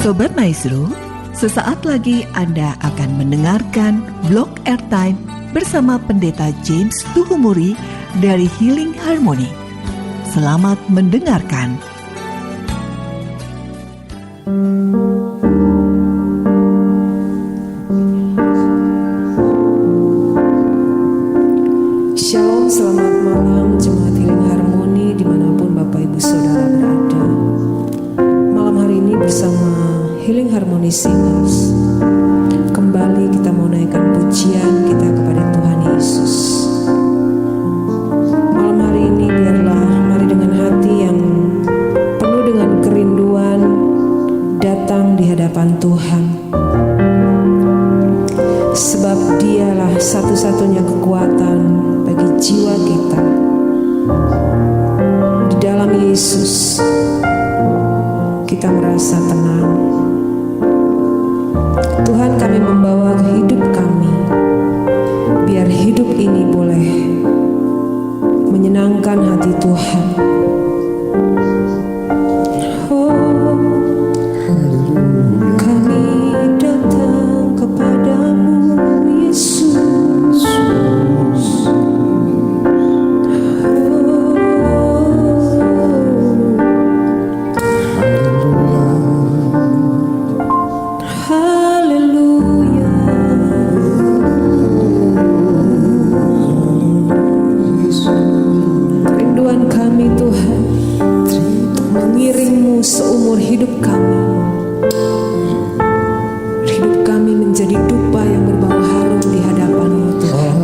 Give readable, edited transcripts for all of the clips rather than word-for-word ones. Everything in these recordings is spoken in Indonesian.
Sobat Maestro, sesaat lagi Anda akan mendengarkan Blog Airtime bersama Pendeta James Tuhumuri dari Healing Harmony. Selamat mendengarkan. Shalom, selamat malam Jemaat Healing Harmony dimanapun Bapak Ibu Saudara berada. Malam hari ini bersama Healing Harmony Singers, kembali kita mau naikkan pujian kita kepada Tuhan Yesus. Malam hari ini biarlah mari dengan hati yang penuh dengan kerinduan datang di hadapan Tuhan, sebab Dialah satu-satunya kekuatan bagi jiwa kita. Di dalam Yesus kita merasa tenang. Tuhan, kami membawa hidup kami, biar hidup ini boleh menyenangkan hati Tuhan. Kami datang kepadamu Yesus. Seumur hidup kami menjadi dupa yang berbau harum di hadapan-Mu Tuhan.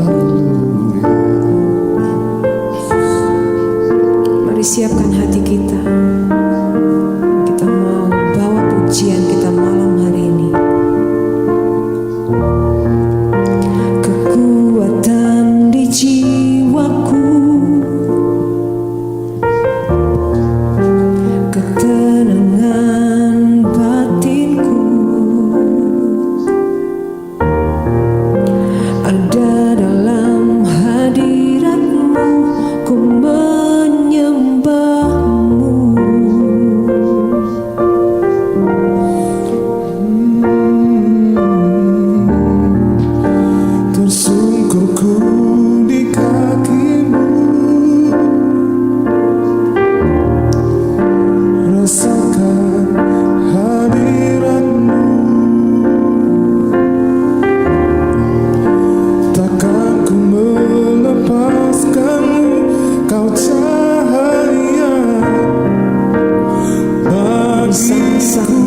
Mari siapkan hati kita. Kita mau bawa pujian kita malam hari ini. Kekuatan di jiwaku, ketenangan batinku, ada dalam hadirat-Mu, ku menyembah-Mu. Tersungkurku di kaki-Mu, rasakan hadirat-Mu. Takkan ku melepaskan-Mu, Kau cahaya bagiku.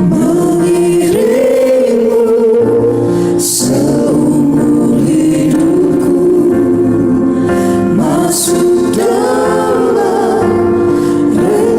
Mengiringmu seumur hidupku, masuk dalam rencana-Mu.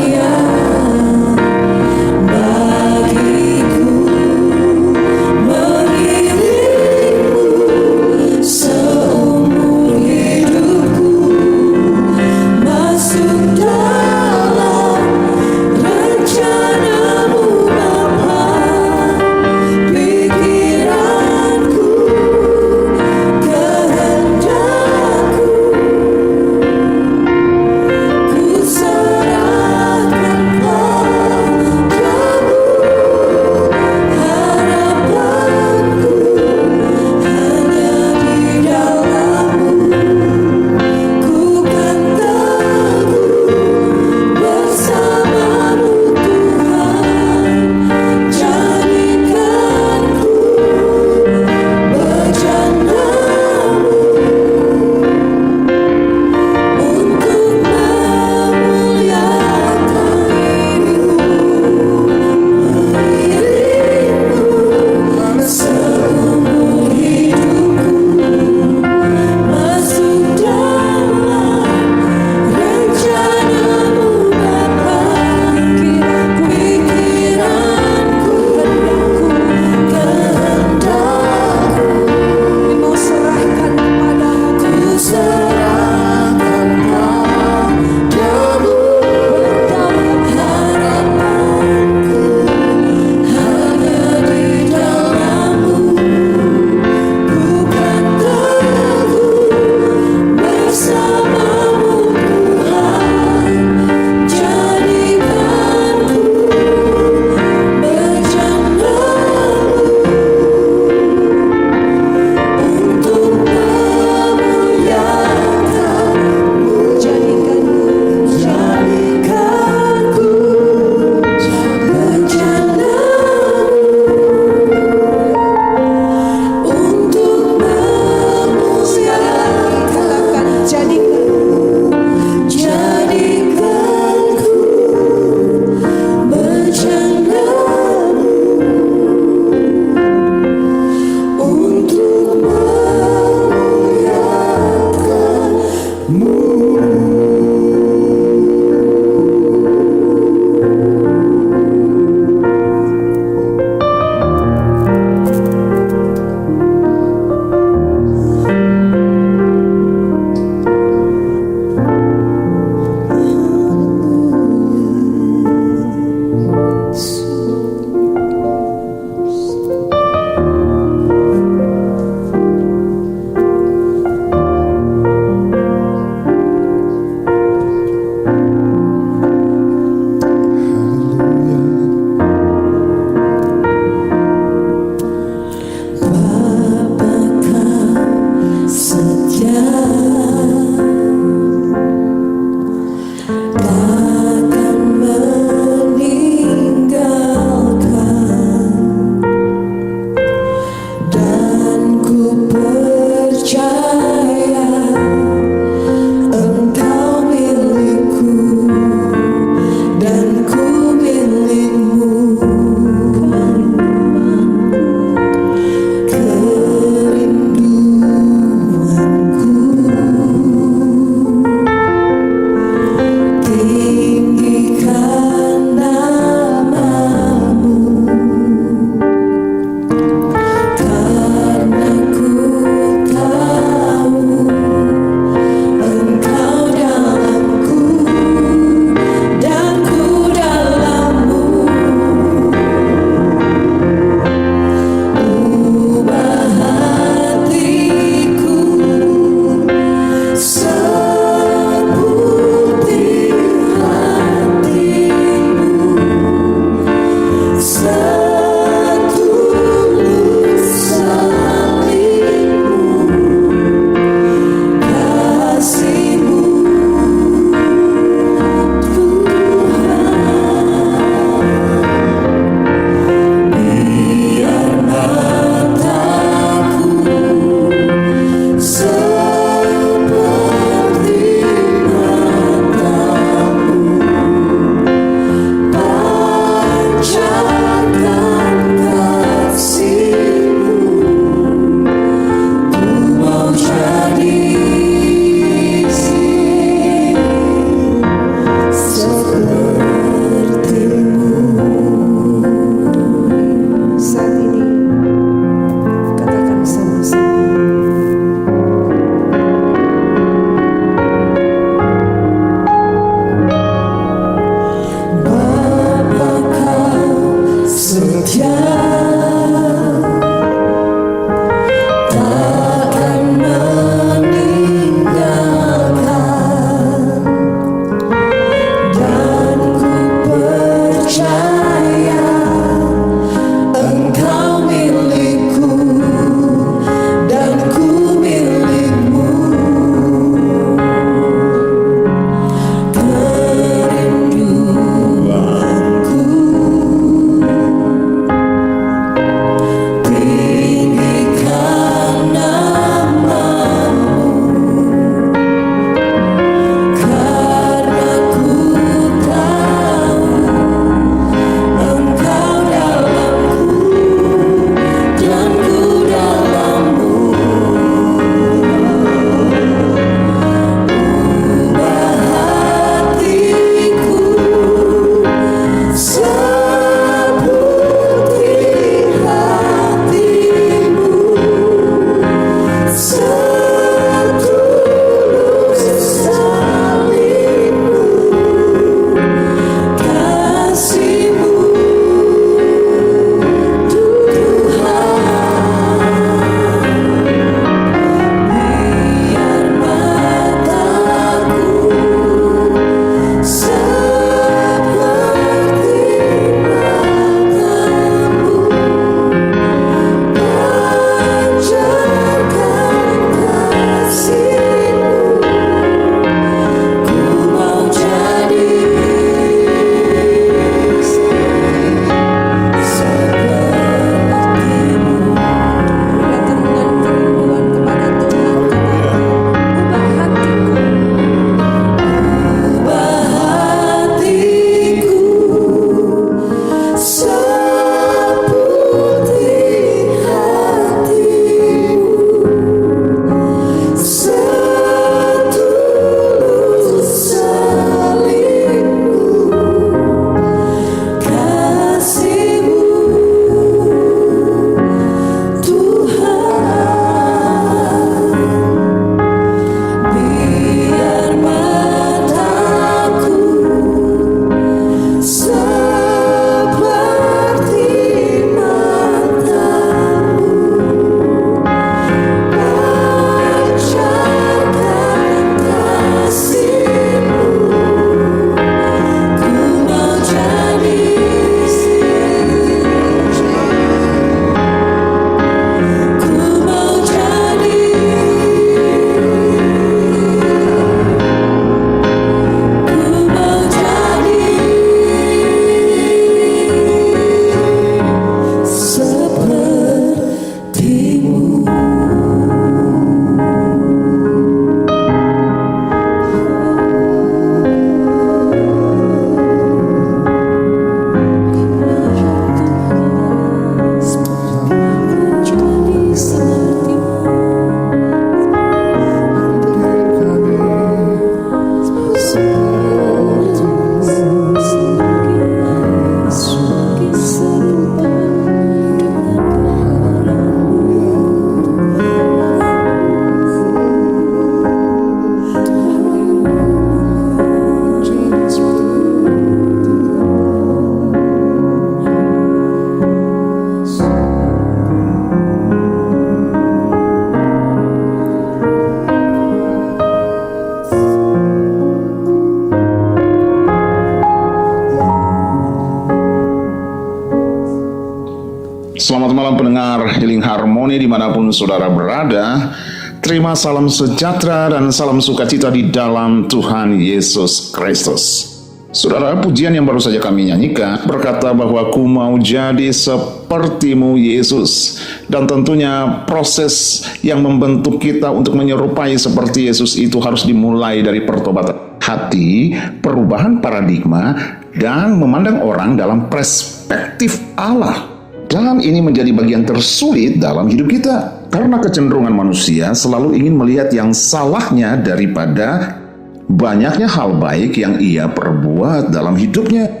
Selamat malam pendengar Healing Harmony dimanapun saudara berada. Terima salam sejahtera dan salam sukacita di dalam Tuhan Yesus Kristus. Saudara, pujian yang baru saja kami nyanyikan berkata bahwa ku mau jadi sepertimu Yesus. Dan tentunya proses yang membentuk kita untuk menyerupai seperti Yesus itu harus dimulai dari pertobatan hati, perubahan paradigma, dan memandang orang dalam perspektif Allah. Dan ini menjadi bagian tersulit dalam hidup kita. Karena kecenderungan manusia selalu ingin melihat yang salahnya daripada banyaknya hal baik yang ia perbuat dalam hidupnya.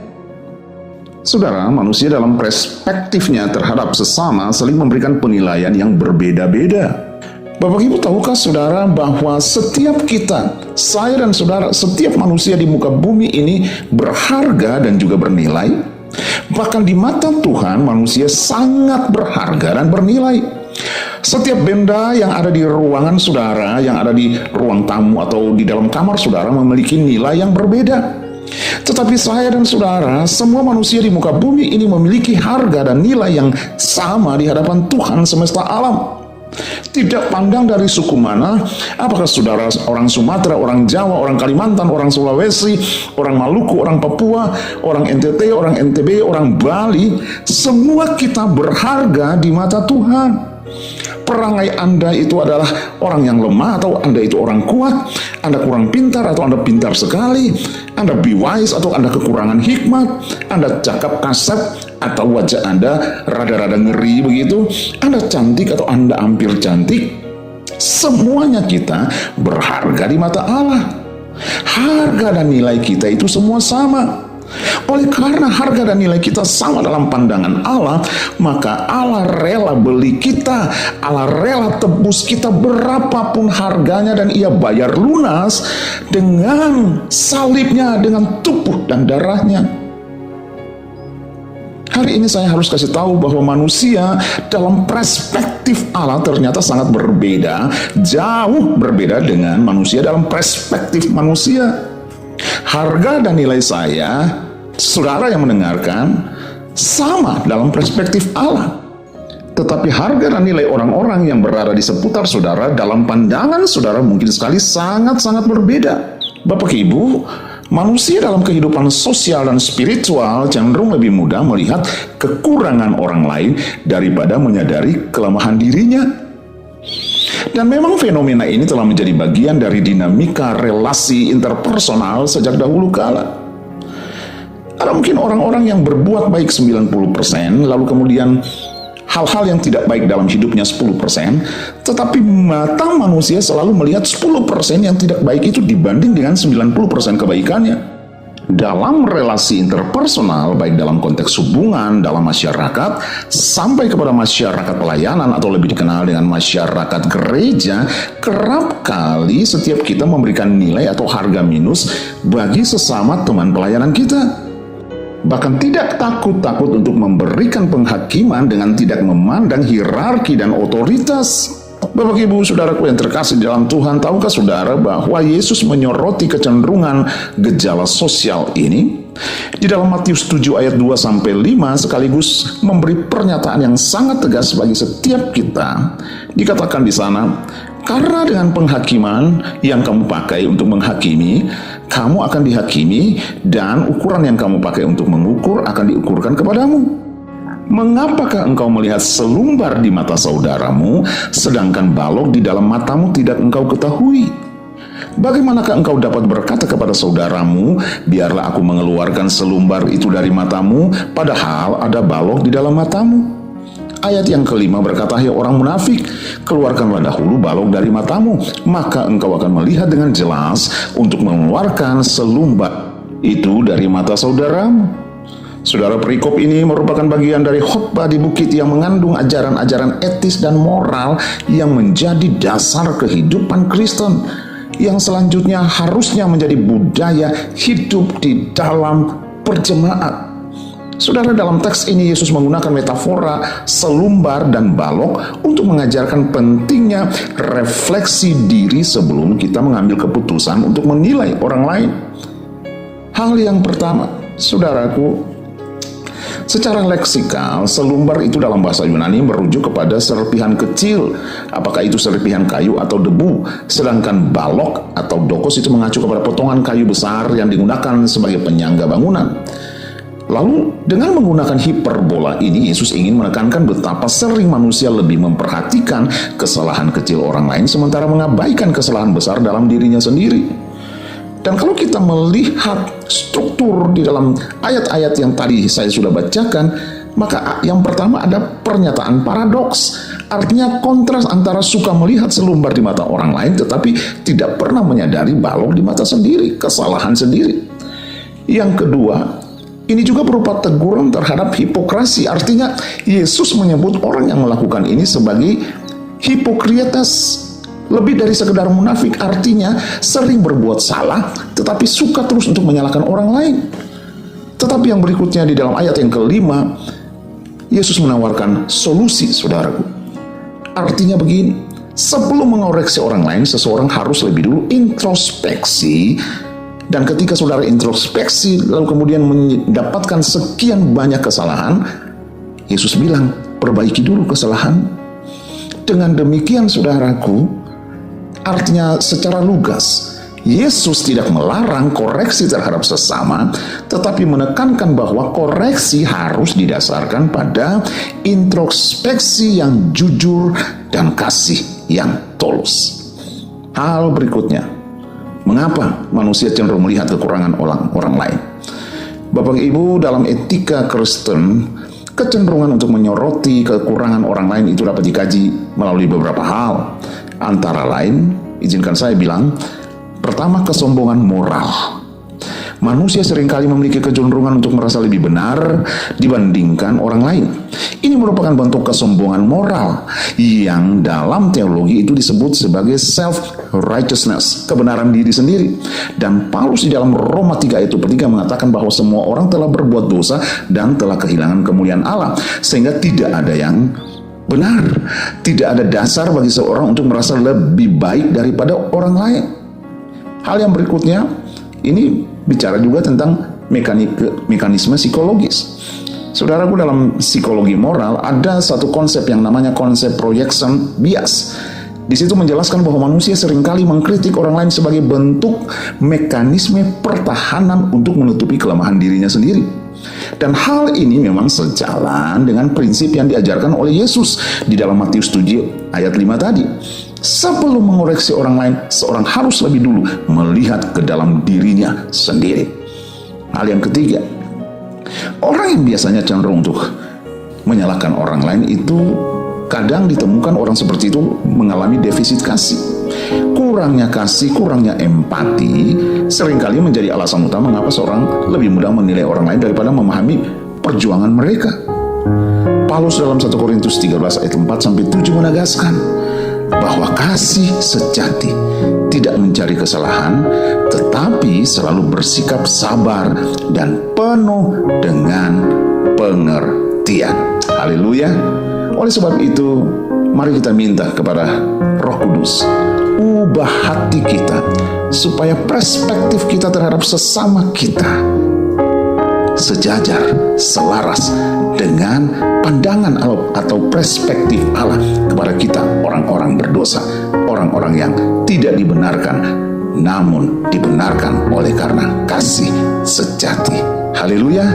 Saudara, manusia dalam perspektifnya terhadap sesama saling memberikan penilaian yang berbeda-beda. Bapak Ibu, tahukah saudara bahwa setiap kita, saya dan saudara, setiap manusia di muka bumi ini berharga dan juga bernilai? Bahkan di mata Tuhan, manusia sangat berharga dan bernilai. Setiap benda yang ada di ruangan saudara, yang ada di ruang tamu atau di dalam kamar saudara memiliki nilai yang berbeda. Tetapi saya dan saudara, semua manusia di muka bumi ini memiliki harga dan nilai yang sama di hadapan Tuhan semesta alam. Tidak pandang dari suku mana, apakah saudara orang Sumatera, orang Jawa, orang Kalimantan, orang Sulawesi, orang Maluku, orang Papua, orang NTT, orang NTB, orang Bali, semua kita berharga di mata Tuhan. Perangai Anda itu adalah orang yang lemah atau Anda itu orang kuat, Anda kurang pintar atau Anda pintar sekali, Anda be wise atau Anda kekurangan hikmat, Anda cakap kasar atau wajah Anda rada-rada ngeri begitu, Anda cantik atau Anda hampir cantik. Semuanya kita berharga di mata Allah. Harga dan nilai kita itu semua sama. Oleh karena harga dan nilai kita sama dalam pandangan Allah, maka Allah rela beli kita, Allah rela tebus kita berapapun harganya, dan ia bayar lunas dengan salibnya, dengan tubuh dan darahnya. Hari ini saya harus kasih tahu bahwa manusia dalam perspektif Allah ternyata sangat berbeda, jauh berbeda dengan manusia dalam perspektif manusia. Harga dan nilai saya, saudara yang mendengarkan, sama dalam perspektif Allah. Tetapi harga dan nilai orang-orang yang berada di seputar saudara dalam pandangan saudara mungkin sekali sangat-sangat berbeda. Bapak Ibu, manusia dalam kehidupan sosial dan spiritual cenderung lebih mudah melihat kekurangan orang lain daripada menyadari kelemahan dirinya. Dan memang fenomena ini telah menjadi bagian dari dinamika relasi interpersonal sejak dahulu kala. Ada mungkin orang-orang yang berbuat baik 90%, lalu kemudian hal-hal yang tidak baik dalam hidupnya 10%, tetapi mata manusia selalu melihat 10% yang tidak baik itu dibanding dengan 90% kebaikannya. Dalam relasi interpersonal, baik dalam konteks hubungan, dalam masyarakat, sampai kepada masyarakat pelayanan atau lebih dikenal dengan masyarakat gereja, kerap kali setiap kita memberikan nilai atau harga minus bagi sesama teman pelayanan kita. Bahkan tidak takut-takut untuk memberikan penghakiman dengan tidak memandang hierarki dan otoritas. Bapak Ibu saudaraku yang terkasih dalam Tuhan, tahukah saudara bahwa Yesus menyoroti kecenderungan gejala sosial ini? Di dalam Matius 7 ayat 2-5 sekaligus memberi pernyataan yang sangat tegas bagi setiap kita. Dikatakan di sana, karena dengan penghakiman yang kamu pakai untuk menghakimi, kamu akan dihakimi, dan ukuran yang kamu pakai untuk mengukur akan diukurkan kepadamu. Mengapakah engkau melihat selumbar di mata saudaramu, sedangkan balok di dalam matamu tidak engkau ketahui? Bagaimanakah engkau dapat berkata kepada saudaramu, biarlah aku mengeluarkan selumbar itu dari matamu, padahal ada balok di dalam matamu? Ayat yang kelima berkata, hai orang munafik, keluarkanlah dahulu balok dari matamu, maka engkau akan melihat dengan jelas untuk mengeluarkan selumbar itu dari mata saudaramu. Saudara, perikop ini merupakan bagian dari khotbah di bukit yang mengandung ajaran-ajaran etis dan moral yang menjadi dasar kehidupan Kristen, yang selanjutnya harusnya menjadi budaya hidup di dalam perjemaat. Saudara, dalam teks ini Yesus menggunakan metafora selumbar dan balok untuk mengajarkan pentingnya refleksi diri sebelum kita mengambil keputusan untuk menilai orang lain. Hal yang pertama, saudaraku, Secara leksikal, selumbar itu dalam bahasa Yunani merujuk kepada serpihan kecil, apakah itu serpihan kayu atau debu, sedangkan balok atau dokos itu mengacu kepada potongan kayu besar yang digunakan sebagai penyangga bangunan. Lalu dengan menggunakan hiperbola ini, Yesus ingin menekankan betapa sering manusia lebih memperhatikan kesalahan kecil orang lain sementara mengabaikan kesalahan besar dalam dirinya sendiri. Dan kalau kita melihat struktur di dalam ayat-ayat yang tadi saya sudah bacakan, maka yang pertama ada pernyataan paradoks. Artinya kontras antara suka melihat selumbar di mata orang lain tetapi tidak pernah menyadari balok di mata sendiri, kesalahan sendiri. Yang kedua, ini juga berupa teguran terhadap hipokrasi. Artinya Yesus menyebut orang yang melakukan ini sebagai hipokrites, lebih dari sekedar munafik, artinya sering berbuat salah tetapi suka terus untuk menyalahkan orang lain. Tetapi yang berikutnya di dalam ayat yang kelima, Yesus menawarkan solusi, saudaraku. Artinya begini, sebelum mengoreksi orang lain, seseorang harus lebih dulu introspeksi. Dan ketika saudara introspeksi lalu kemudian mendapatkan sekian banyak kesalahan, Yesus bilang, perbaiki dulu kesalahan. Dengan demikian, saudaraku, artinya secara lugas, Yesus tidak melarang koreksi terhadap sesama, tetapi menekankan bahwa koreksi harus didasarkan pada introspeksi yang jujur dan kasih yang tulus. Hal berikutnya, mengapa manusia cenderung melihat kekurangan orang lain? Bapak Ibu, dalam etika Kristen, kecenderungan untuk menyoroti kekurangan orang lain itu dapat dikaji melalui beberapa hal. Antara lain, izinkan saya bilang, pertama, kesombongan moral. Manusia seringkali memiliki kecenderungan untuk merasa lebih benar dibandingkan orang lain. Ini merupakan bentuk kesombongan moral yang dalam teologi itu disebut sebagai self-righteousness, kebenaran diri sendiri. Dan Paulus di dalam Roma 3 ayat 3 mengatakan bahwa semua orang telah berbuat dosa dan telah kehilangan kemuliaan Allah, sehingga tidak ada yang benar. Tidak ada dasar bagi seorang untuk merasa lebih baik daripada orang lain. Hal yang berikutnya, ini bicara juga tentang mekanisme psikologis. Saudaraku, dalam psikologi moral ada satu konsep yang namanya konsep projection bias. Di situ menjelaskan bahwa manusia seringkali mengkritik orang lain sebagai bentuk mekanisme pertahanan untuk menutupi kelemahan dirinya sendiri. Dan hal ini memang sejalan dengan prinsip yang diajarkan oleh Yesus di dalam Matius 7 ayat 5 tadi. Sebelum mengoreksi orang lain, seorang harus lebih dulu melihat ke dalam dirinya sendiri. Hal yang ketiga, orang yang biasanya cenderung untuk menyalahkan orang lain itu kadang ditemukan orang seperti itu mengalami defisit kasih. Kurangnya kasih, kurangnya empati seringkali menjadi alasan utama mengapa seorang lebih mudah menilai orang lain daripada memahami perjuangan mereka. Paulus dalam 1 Korintus 13 ayat 4-7 menegaskan bahwa kasih sejati tidak mencari kesalahan, tetapi selalu bersikap sabar dan penuh dengan pengertian. Haleluya. Oleh sebab itu, mari kita minta kepada Roh Kudus, ubah hati kita supaya perspektif kita terhadap sesama kita sejajar, selaras dengan pandangan atau perspektif Allah kepada kita, orang-orang berdosa, orang-orang yang tidak dibenarkan, namun dibenarkan oleh karena kasih sejati. Haleluya.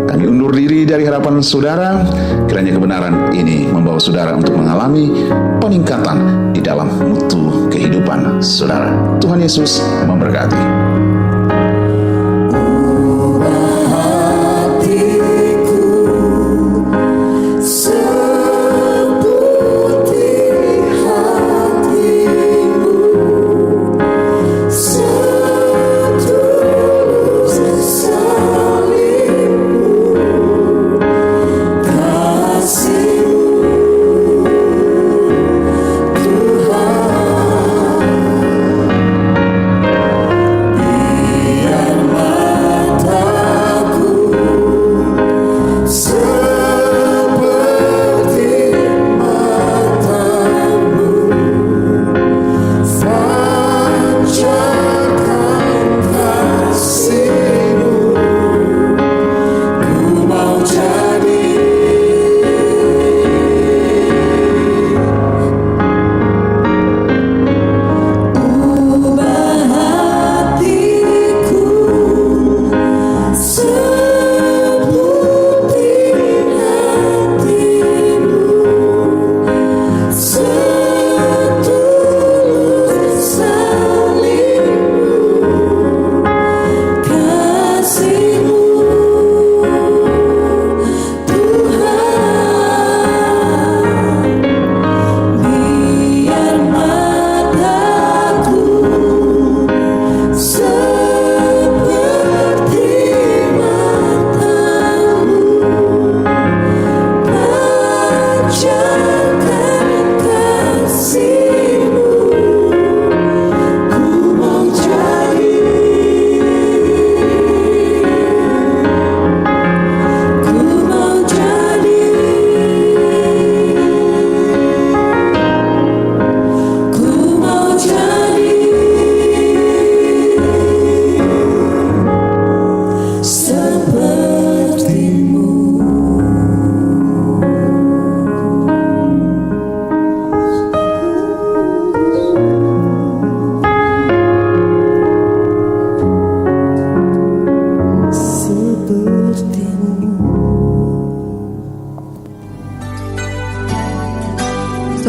Kami undur diri dari hadapan saudara. Kiranya kebenaran ini membawa saudara untuk mengalami peningkatan di dalam mutu kehidupan saudara. Tuhan Yesus memberkati.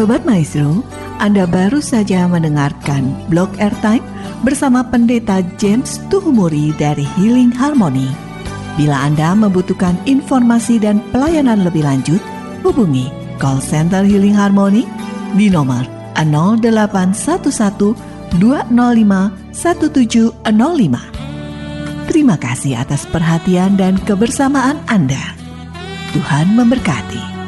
Sobat Maestro, Anda baru saja mendengarkan Blog Airtime bersama Pendeta James Tuhumuri dari Healing Harmony. Bila Anda membutuhkan informasi dan pelayanan lebih lanjut, hubungi call center Healing Harmony di nomor 0811 205 1705. Terima kasih atas perhatian dan kebersamaan Anda. Tuhan memberkati.